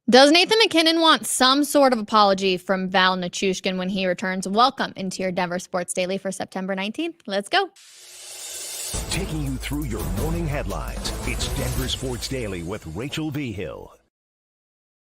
Does Nathan Mackinnon want some sort of apology from Val Nichushkin when he returns? Welcome into your Denver Sports Daily for September 19th. Let's go. Taking you through your morning headlines, it's Denver Sports Daily with Rachel Vigil.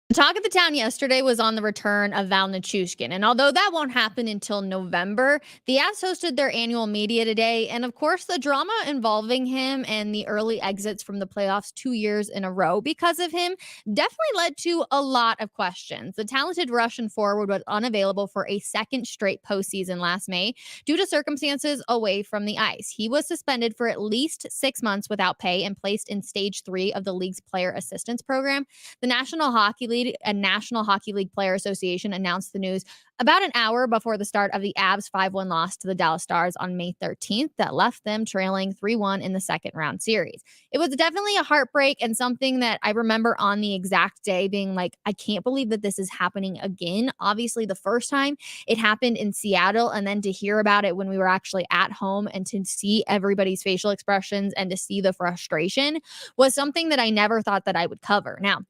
The talk of the town yesterday was on the return of Val Nichushkin, and although that won't happen until November, the Avs hosted their annual media today, and of course the drama involving him and the early exits from the playoffs 2 years in a row because of him definitely led to a lot of questions. The talented Russian forward was unavailable for a second straight postseason last May due to circumstances away from the ice. He was suspended for at least 6 months without pay and placed in stage 3 of the league's player assistance program. The National Hockey League and National Hockey League Player Association announced the news about an hour before the start of the Avs' 5-1 loss to the Dallas Stars on May 13th that left them trailing 3-1 in the second round series. It was definitely a heartbreak and something that I remember on the exact day being like, I can't believe that this is happening again. Obviously, the first time it happened in Seattle, and then to hear about it when we were actually at home and to see everybody's facial expressions and to see the frustration was something that I never thought that I would cover. Now,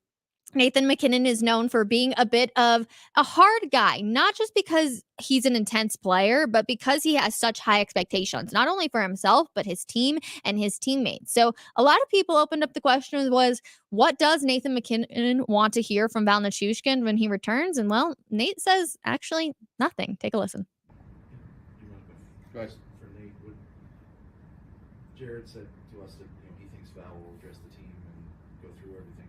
Nathan Mackinnon is known for being a bit of a hard guy, not just because he's an intense player, but because he has such high expectations, not only for himself, but his team and his teammates. So a lot of people opened up the question was, what does Nathan Mackinnon want to hear from Val Nichushkin when he returns? And well, Nate says actually nothing. Take a listen. Guys, for Nate, Jared said to us that he thinks Val will address the team and go through everything.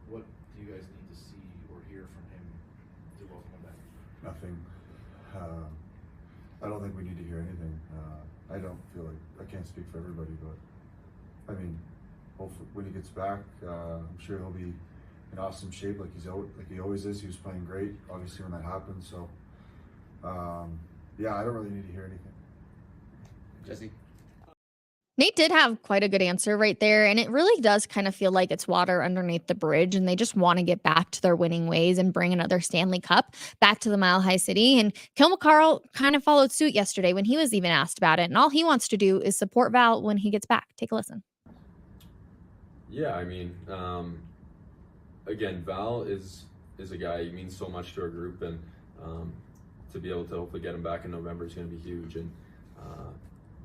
What do you guys need to see or hear from him to welcome him back? Nothing. I don't think we need to hear anything. I don't feel like, I can't speak for everybody, but I mean, hopefully when he gets back, I'm sure he'll be in awesome shape like he always is. He was playing great, obviously, when that happened. So, yeah, I don't really need to hear anything. Jesse? Nate did have quite a good answer right there, and it really does kind of feel like it's water underneath the bridge, and they just want to get back to their winning ways and bring another Stanley Cup back to the Mile High City. And Kyle McCarl kind of followed suit yesterday when he was even asked about it, and all he wants to do is support Val when he gets back. Take a listen. Yeah, I mean, again, Val is a guy, he means so much to our group, and to be able to hopefully get him back in November is going to be huge. And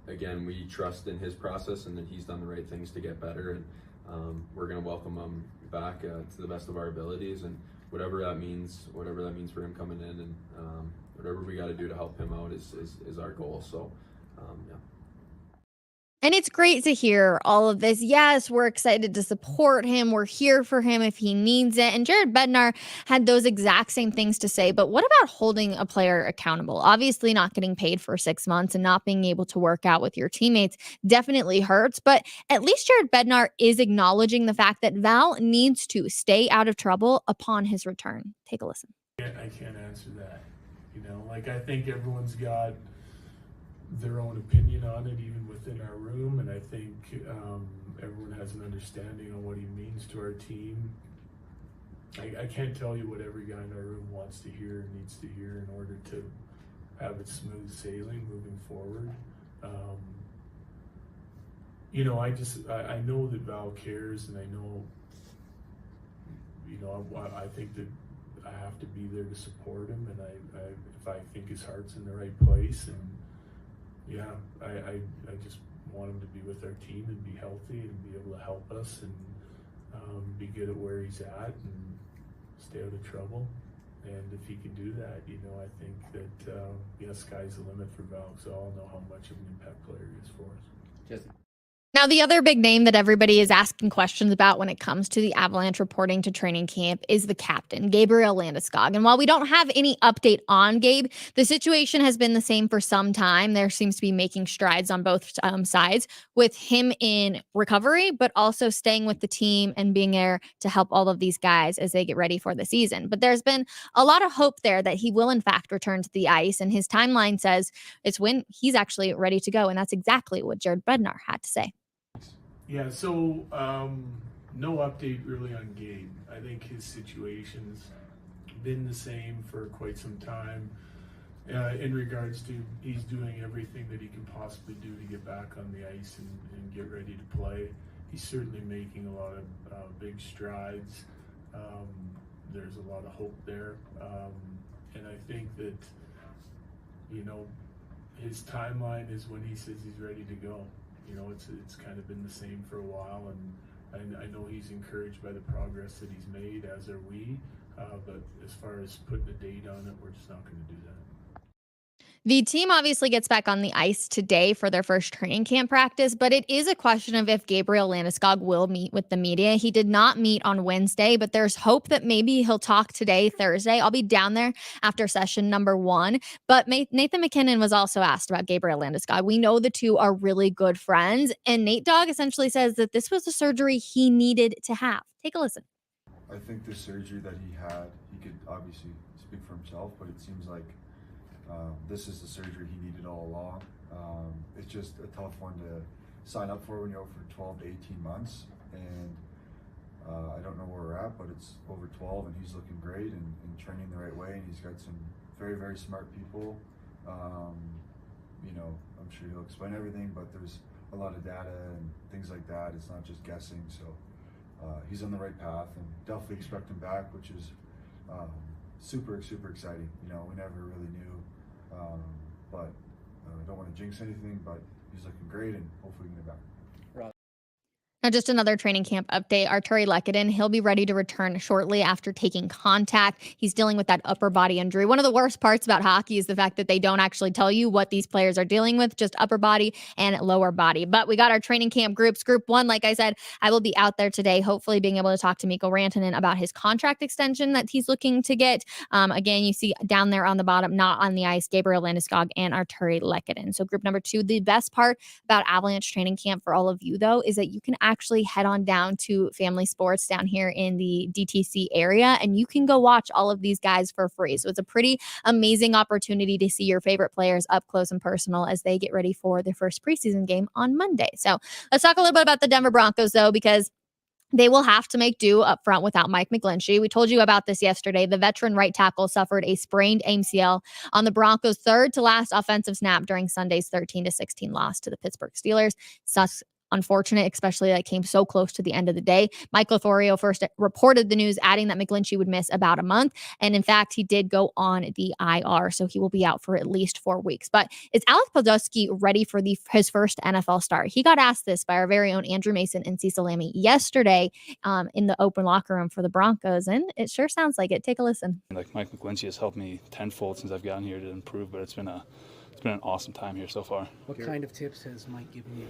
again, we trust in his process and that he's done the right things to get better, and we're going to welcome him back to the best of our abilities, and whatever that means for him coming in, and whatever we got to do to help him out is our goal. So, yeah. And it's great to hear all of this. Yes, we're excited to support him. We're here for him if he needs it. And Jared Bednar had those exact same things to say. But what about holding a player accountable? Obviously, not getting paid for 6 months and not being able to work out with your teammates definitely hurts. But at least Jared Bednar is acknowledging the fact that Val needs to stay out of trouble upon his return. Take a listen. I can't answer that. I think everyone's got their own opinion on it, even within our room, and I think everyone has an understanding on what he means to our team. I can't tell you what every guy in our room wants to hear and needs to hear in order to have it smooth sailing moving forward. I know that Val cares, and I know, I think that I have to be there to support him, and if I think his heart's in the right place, and yeah, I just want him to be with our team and be healthy and be able to help us and be good at where he's at and stay out of trouble. And if he can do that, I think that sky's the limit for Val, because I all know how much of an impact player he is for us. Jesse? Now, the other big name that everybody is asking questions about when it comes to the Avalanche reporting to training camp is the captain, Gabriel Landeskog. And while we don't have any update on Gabe, the situation has been the same for some time. There seems to be making strides on both sides with him in recovery, but also staying with the team and being there to help all of these guys as they get ready for the season. But there's been a lot of hope there that he will, in fact, return to the ice. And his timeline says it's when he's actually ready to go. And that's exactly what Jared Bednar had to say. Yeah, so no update really on Gabe. I think his situation's been the same for quite some time. In regards to he's doing everything that he can possibly do to get back on the ice and get ready to play. He's certainly making a lot of big strides. There's a lot of hope there, and I think that, you know, his timeline is when he says he's ready to go. You know, it's kind of been the same for a while, and I know he's encouraged by the progress that he's made, as are we. But as far as putting a date on it, we're just not going to do that. The team obviously gets back on the ice today for their first training camp practice, but it is a question of if Gabriel Landeskog will meet with the media. He did not meet on Wednesday, but there's hope that maybe he'll talk today, Thursday. I'll be down there after session number 1. But Nathan Mackinnon was also asked about Gabriel Landeskog. We know the two are really good friends, and Nate Dogg essentially says that this was the surgery he needed to have. Take a listen. I think the surgery that he had, he could obviously speak for himself, but it seems like this is the surgery he needed all along. It's just a tough one to sign up for when you're out for 12 to 18 months. And I don't know where we're at, but it's over 12 and he's looking great and training the right way. And he's got some very, very smart people. You know, I'm sure he'll explain everything, but there's a lot of data and things like that. It's not just guessing. So he's on the right path and definitely expect him back, which is super, super exciting. You know, we never really knew. But I don't want to jinx anything, but he's looking great and hopefully we can get back. Now, just another training camp update. Arturi Lehkonen, he'll be ready to return shortly after taking contact. He's dealing with that upper body injury. One of the worst parts about hockey is the fact that they don't actually tell you what these players are dealing with, just upper body and lower body. But we got our training camp groups. Group 1, like I said, I will be out there today, hopefully being able to talk to Mikko Rantanen about his contract extension that he's looking to get. Again, you see down there on the bottom, not on the ice, Gabriel Landeskog and Arturi Lehkonen. So group number 2, the best part about Avalanche training camp for all of you, though, is that you can actually head on down to Family Sports down here in the DTC area, and you can go watch all of these guys for free. So it's a pretty amazing opportunity to see your favorite players up close and personal as they get ready for their first preseason game on Monday. So let's talk a little bit about the Denver Broncos, though, because they will have to make do up front without Mike McGlinchey. We told you about this yesterday. The veteran right tackle suffered a sprained MCL on the Broncos' third to last offensive snap during Sunday's 13-16 loss to the Pittsburgh Steelers. Unfortunate, especially that came so close to the end of the day. Mike Lothario first reported the news, adding that McGlinchey would miss about a month. And in fact, he did go on the IR, so he will be out for at least 4 weeks. But is Alex Podolsky ready for his first NFL start? He got asked this by our very own Andrew Mason and Cecil Lammy yesterday in the open locker room for the Broncos, and it sure sounds like it. Take a listen. Like Mike McGlinchey has helped me tenfold since I've gotten here to improve, but it's been an awesome time here so far. What kind of tips has Mike given you?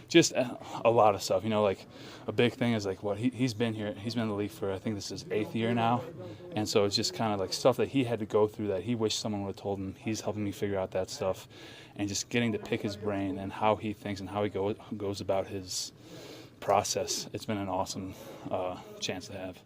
Just a lot of stuff, you know, like a big thing is like what he's been here. He's been in the league for, I think this is 8th year now. And so it's just kind of like stuff that he had to go through that he wished someone would have told him. He's helping me figure out that stuff and just getting to pick his brain and how he thinks and how he goes about his process. It's been an awesome chance to have.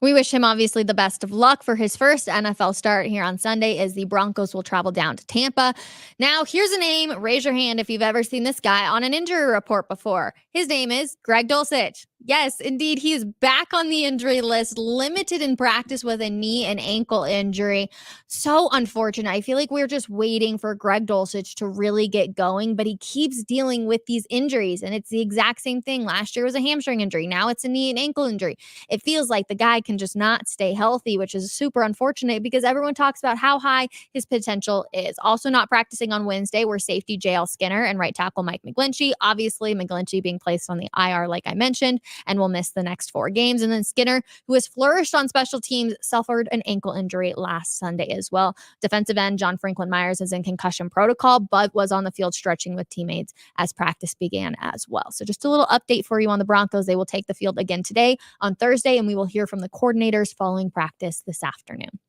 We wish him obviously the best of luck for his first NFL start here on Sunday as the Broncos will travel down to Tampa. Now, here's a name. Raise your hand if you've ever seen this guy on an injury report before. His name is Greg Dulcich. Yes, indeed. He is back on the injury list, limited in practice with a knee and ankle injury. So unfortunate. I feel like we're just waiting for Greg Dulcich to really get going, but he keeps dealing with these injuries, and it's the exact same thing. Last year was a hamstring injury. Now it's a knee and ankle injury. It feels like the guy can just not stay healthy, which is super unfortunate because everyone talks about how high his potential is. Also not practicing on Wednesday were safety JL Skinner and right tackle Mike McGlinchey. Obviously, McGlinchey being placed on the IR, like I mentioned, and will miss the next 4 games. And then Skinner, who has flourished on special teams, suffered an ankle injury last Sunday as well. Defensive end John Franklin Myers is in concussion protocol, but was on the field stretching with teammates as practice began as well. So just a little update for you on the Broncos. They will take the field again today on Thursday, and we will hear from the coordinators following practice this afternoon.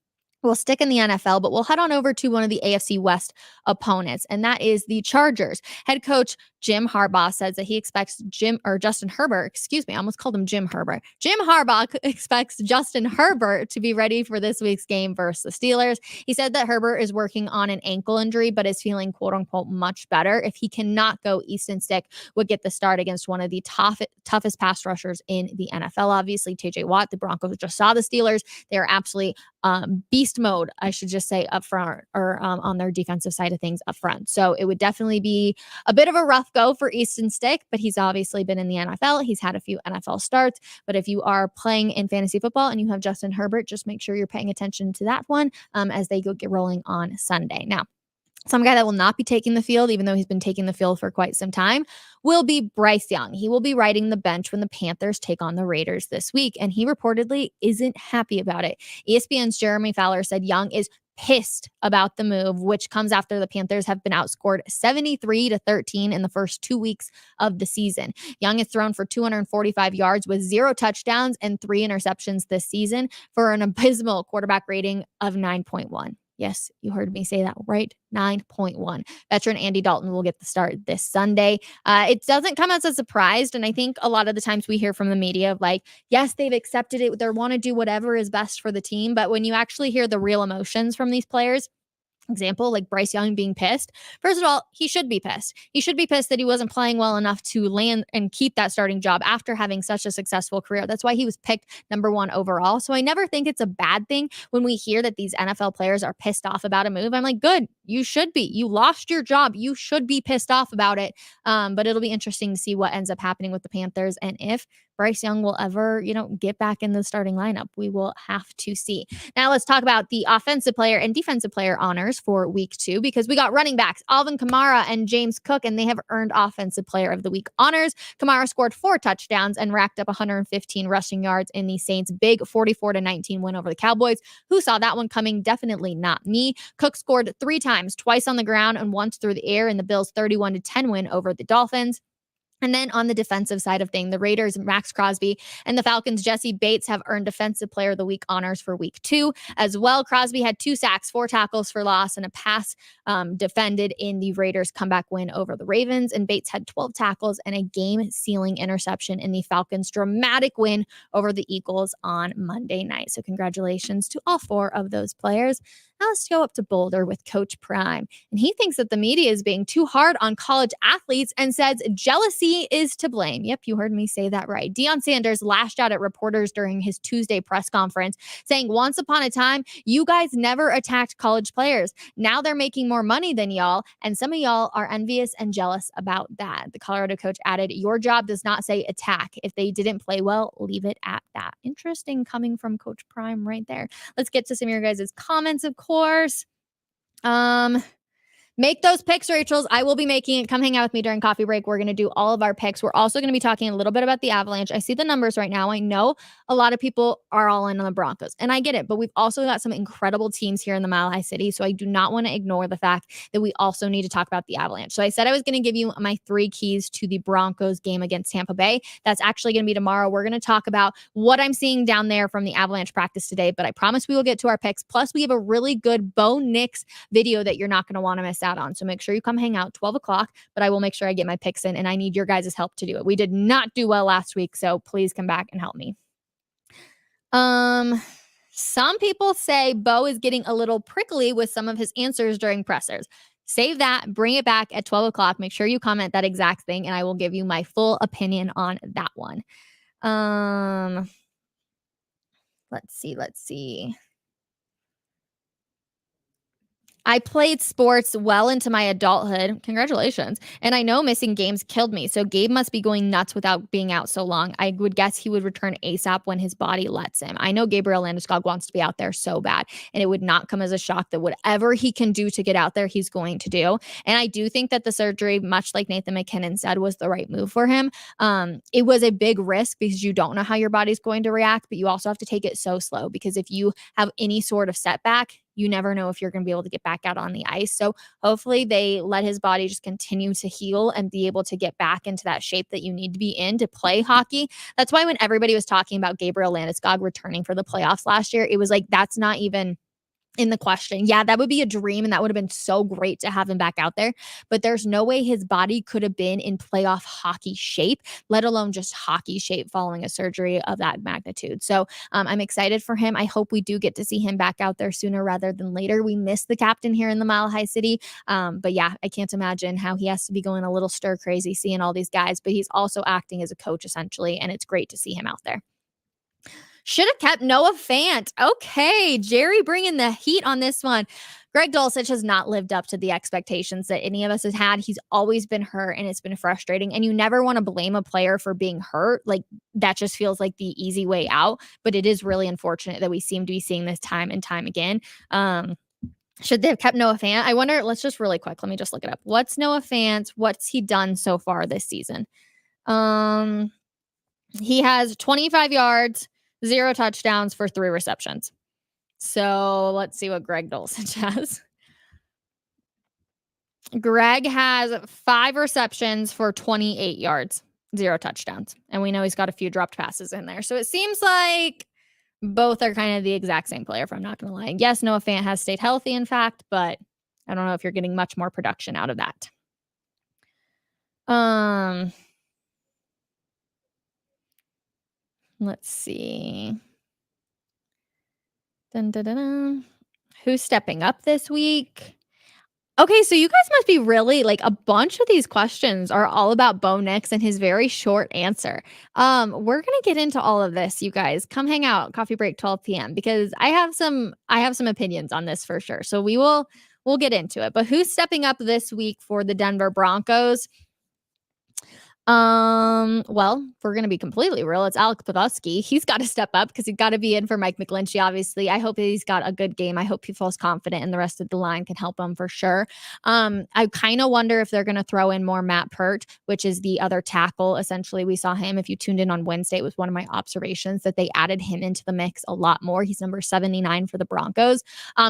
We'll stick in the NFL, but we'll head on over to one of the AFC West opponents, and that is the Chargers. Head coach Jim Harbaugh says that he expects Justin Herbert, excuse me, I almost called him Jim Herbert. Jim Harbaugh expects Justin Herbert to be ready for this week's game versus the Steelers. He said that Herbert is working on an ankle injury, but is feeling quote unquote much better. If he cannot go, Easton Stick would get the start against one of the toughest pass rushers in the NFL. Obviously, TJ Watt, the Broncos just saw the Steelers. They are absolutely beast mode, I should just say, up front, or on their defensive side of things up front. So it would definitely be a bit of a rough go for Easton Stick, but he's obviously been in the NFL. He's had a few NFL starts. But if you are playing in fantasy football and you have Justin Herbert, just make sure you're paying attention to that one as they get rolling on Sunday. Now, some guy that will not be taking the field, even though he's been taking the field for quite some time, will be Bryce Young. He will be riding the bench when the Panthers take on the Raiders this week, and he reportedly isn't happy about it. ESPN's Jeremy Fowler said Young is pissed about the move, which comes after the Panthers have been outscored 73-13 in the first 2 weeks of the season. Young has thrown for 245 yards with 0 touchdowns and 3 interceptions this season for an abysmal quarterback rating of 9.1. Yes, you heard me say that right. 9.1. Veteran Andy Dalton will get the start this Sunday. It doesn't come as a surprise. And I think a lot of the times we hear from the media of like, yes, they've accepted it. They want to do whatever is best for the team. But when you actually hear the real emotions from these players, example, like Bryce Young being pissed. First of all, he should be pissed. He should be pissed that he wasn't playing well enough to land and keep that starting job after having such a successful career. That's why he was picked number 1 overall. So I never think it's a bad thing when we hear that these NFL players are pissed off about a move. I'm like, good, you should be. You lost your job. You should be pissed off about it. But it'll be interesting to see what ends up happening with the Panthers and if Bryce Young will ever, get back in the starting lineup. We will have to see. Now let's talk about the offensive player and defensive player honors for week 2, because we got running backs, Alvin Kamara and James Cook, and they have earned offensive player of the week honors. Kamara scored 4 touchdowns and racked up 115 rushing yards in the Saints' big 44-19 win over the Cowboys. Who saw that one coming? Definitely not me. Cook scored 3 times, twice on the ground and once through the air in the Bills' 31-10 win over the Dolphins. And then on the defensive side of things, the Raiders, Max Crosby, and the Falcons, Jesse Bates, have earned Defensive Player of the Week honors for week 2 as well. Crosby had 2 sacks, 4 tackles for loss, and a pass defended in the Raiders' comeback win over the Ravens. And Bates had 12 tackles and a game-sealing interception in the Falcons' dramatic win over the Eagles on Monday night. So congratulations to all 4 of those players. Now let's go up to Boulder with Coach Prime. And he thinks that the media is being too hard on college athletes and says jealousy is to blame. Yep, you heard me say that right. Deion Sanders lashed out at reporters during his Tuesday press conference, saying, once upon a time, you guys never attacked college players. Now they're making more money than y'all, and some of y'all are envious and jealous about that. The Colorado coach added, your job does not say attack. If they didn't play well, leave it at that. Interesting coming from Coach Prime right there. Let's get to some of your guys' comments, of course. Make those picks, Rachel's. I will be making it. Come hang out with me during coffee break. We're going to do all of our picks. We're also going to be talking a little bit about the Avalanche. I see the numbers right now. I know a lot of people are all in on the Broncos, and I get it, but we've also got some incredible teams here in the Mile High City, so I do not want to ignore the fact that we also need to talk about the Avalanche. So I said I was going to give you my 3 keys to the Broncos game against Tampa Bay. That's actually going to be tomorrow. We're going to talk about what I'm seeing down there from the Avalanche practice today, but I promise we will get to our picks. Plus, we have a really good Bo Nix video that you're not going to want to miss out on. So make sure you come hang out 12 o'clock, but I will make sure I get my picks in, and I need your guys' help to do it. We did not do well last week, so please come back and help me. Some people say Bo is getting a little prickly with some of his answers during pressers. Save that, bring it back at 12 o'clock. Make sure you comment that exact thing, and I will give you my full opinion on that one. Let's see. I played sports well into my adulthood. Congratulations. And I know missing games killed me. So Gabe must be going nuts without being out so long. I would guess he would return ASAP when his body lets him. I know Gabriel Landeskog wants to be out there so bad. And it would not come as a shock that whatever he can do to get out there, he's going to do. And I do think that the surgery, much like Nathan Mackinnon said, was the right move for him. It was a big risk because you don't know how your body's going to react, but you also have to take it so slow, because if you have any sort of setback, you never know if you're going to be able to get back out on the ice. So hopefully they let his body just continue to heal and be able to get back into that shape that you need to be in to play hockey. That's why when everybody was talking about Gabriel Landeskog returning for the playoffs last year, it was like, that's not even in the question. Yeah, that would be a dream, and that would have been so great to have him back out there. But there's no way his body could have been in playoff hockey shape, let alone just hockey shape following a surgery of that magnitude. So I'm excited for him. I hope we do get to see him back out there sooner rather than later. We miss the captain here in the Mile High City. But yeah, I can't imagine how he has to be going a little stir crazy seeing all these guys, but he's also acting as a coach essentially, and it's great to see him out there. Should have kept Noah Fant. Okay, Jerry bringing the heat on this one. Greg Dulcich has not lived up to the expectations that any of us has had. He's always been hurt, and it's been frustrating. And you never want to blame a player for being hurt. Like, that just feels like the easy way out. But it is really unfortunate that we seem to be seeing this time and time again. Should they have kept Noah Fant? I wonder, let's just really quick, let me just look it up. What's Noah Fant? What's he done so far this season? He has 25 yards, 0 touchdowns for 3 receptions. So let's see what Greg Dulcich has. Greg has 5 receptions for 28 yards, 0 touchdowns. And we know he's got a few dropped passes in there. So it seems like both are kind of the exact same player, if I'm not going to lie. Yes, Noah Fant has stayed healthy, in fact, but I don't know if you're getting much more production out of that. Let's see. Dun, dun, dun, dun. Who's stepping up this week? Okay, so you guys must be really like a bunch of these questions are all about Bo Nix and his very short answer. We're gonna get into all of this, you guys. Come hang out, coffee break 12 p.m. because I have some opinions on this for sure. So we'll get into it. But who's stepping up this week for the Denver Broncos? Well, if we're gonna be completely real, it's Alec Pavelski. He's got to step up because he's got to be in for Mike McGlinchey, obviously. I hope that he's got a good game. I hope he feels confident and the rest of the line can help him for sure. I kind of wonder if they're gonna throw in more Matt Pert, which is the other tackle. Essentially, we saw him. If you tuned in on Wednesday, it was one of my observations that they added him into the mix a lot more. He's number 79 for the Broncos.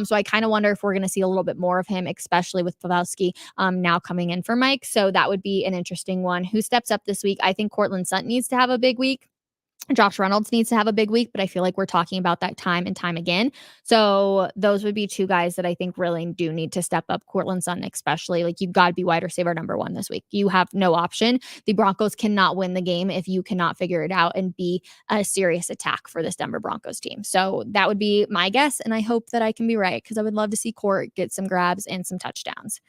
So I kind of wonder if we're gonna see a little bit more of him, especially with Pavelski now coming in for Mike. So that would be an interesting one. Who steps up this week? I think Cortland Sutton needs to have a big week. Josh Reynolds needs to have a big week, but I feel like we're talking about that time and time again. So those would be 2 guys that I think really do need to step up. Cortland Sutton, especially, like, you've got to be wide receiver number 1 this week. You have no option. The Broncos cannot win the game if you cannot figure it out and be a serious attack for this Denver Broncos team. So that would be my guess, and I hope that I can be right because I would love to see Court get some grabs and some touchdowns.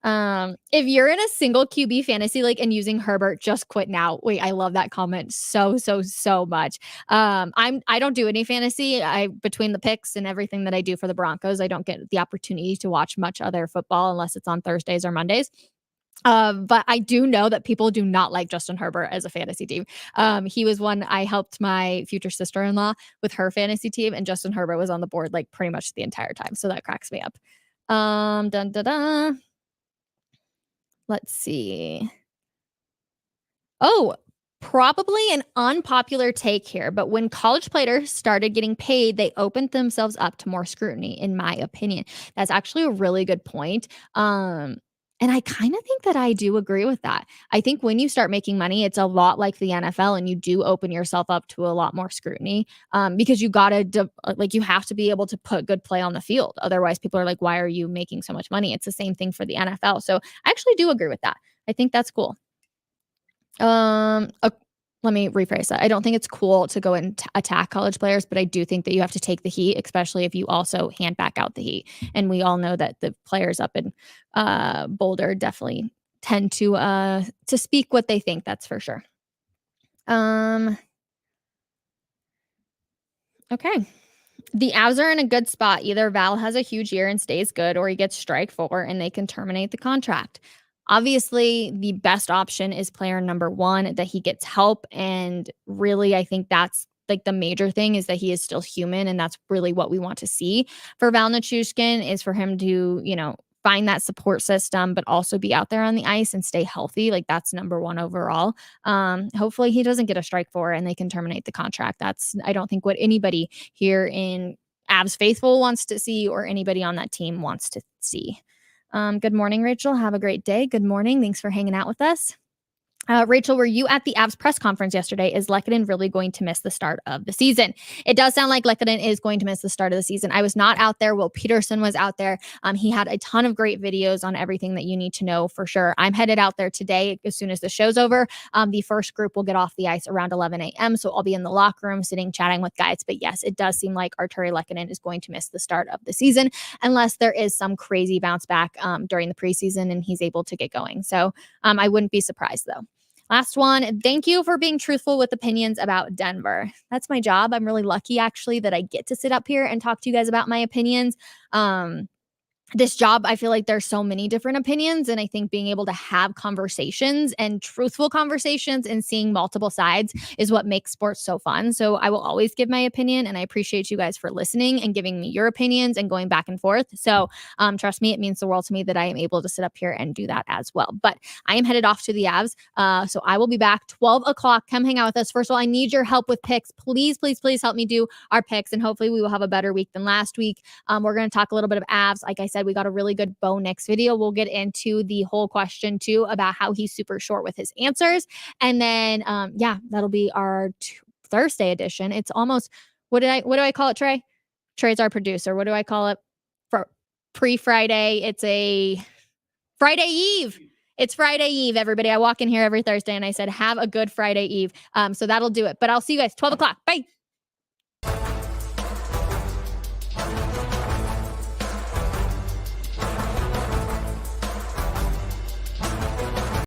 If you're in a single QB fantasy league and using Herbert, just quit now. Wait, I love that comment so much. I don't do any fantasy. Between the picks and everything that I do for the Broncos, I don't get the opportunity to watch much other football unless it's on Thursdays or Mondays. But I do know that people do not like Justin Herbert as a fantasy team. He was one I helped my future sister-in-law with her fantasy team, and Justin Herbert was on the board like pretty much the entire time. So that cracks me up. Dun, dun, dun. Let's see. Oh, probably an unpopular take here, but when college players started getting paid, they opened themselves up to more scrutiny, in my opinion. That's actually a really good point. And I kind of think that I do agree with that. I think when you start making money, it's a lot like the NFL, and you do open yourself up to a lot more scrutiny because you you have to be able to put good play on the field. Otherwise, people are like, why are you making so much money? It's the same thing for the NFL. So I actually do agree with that. I think that's cool. Let me rephrase that. I don't think it's cool to go and attack college players, but I do think that you have to take the heat, especially if you also hand back out the heat. And we all know that the players up in Boulder definitely tend to speak what they think. That's for sure. Okay. The Avs are in a good spot. Either Val has a huge year and stays good, or he gets strike 4 and they can terminate the contract. Obviously, the best option is player number 1, that he gets help. And really, I think that's like the major thing, is that he is still human. And that's really what we want to see for Val Nichushkin, is for him to, find that support system, but also be out there on the ice and stay healthy. Like, that's number 1 overall. Hopefully he doesn't get a strike 4 and they can terminate the contract. That's, I don't think, what anybody here in Avs Faithful wants to see, or anybody on that team wants to see. Good morning, Rachel. Have a great day. Good morning. Thanks for hanging out with us. Rachel, were you at the Avs press conference yesterday? Is Lehkonen really going to miss the start of the season? It does sound like Lehkonen is going to miss the start of the season. I was not out there. Will Peterson was out there. He had a ton of great videos on everything that you need to know for sure. I'm headed out there today as soon as the show's over. The first group will get off the ice around 11 a.m. So I'll be in the locker room sitting, chatting with guys. But yes, it does seem like Artturi Lehkonen is going to miss the start of the season unless there is some crazy bounce back during the preseason and he's able to get going. So I wouldn't be surprised though. Last one. Thank you for being truthful with opinions about Denver. That's my job. I'm really lucky, actually, that I get to sit up here and talk to you guys about my opinions. This job, I feel like there's so many different opinions. And I think being able to have conversations and truthful conversations and seeing multiple sides is what makes sports so fun. So I will always give my opinion. And I appreciate you guys for listening and giving me your opinions and going back and forth. So trust me, it means the world to me that I am able to sit up here and do that as well. But I am headed off to the Avs. So I will be back 12 o'clock. Come hang out with us. First of all, I need your help with picks. Please, please, please help me do our picks. And hopefully we will have a better week than last week. We're going to talk a little bit of Avs. Like I said, we got a really good Bo Nix video. We'll get into the whole question too about how he's super short with his answers. And then, that'll be our Thursday edition. It's almost, what do I call it, Trey? Trey's our producer. What do I call it for pre-Friday? It's a Friday Eve. It's Friday Eve, everybody. I walk in here every Thursday and I said, have a good Friday Eve. So that'll do it. But I'll see you guys 12 o'clock. Bye.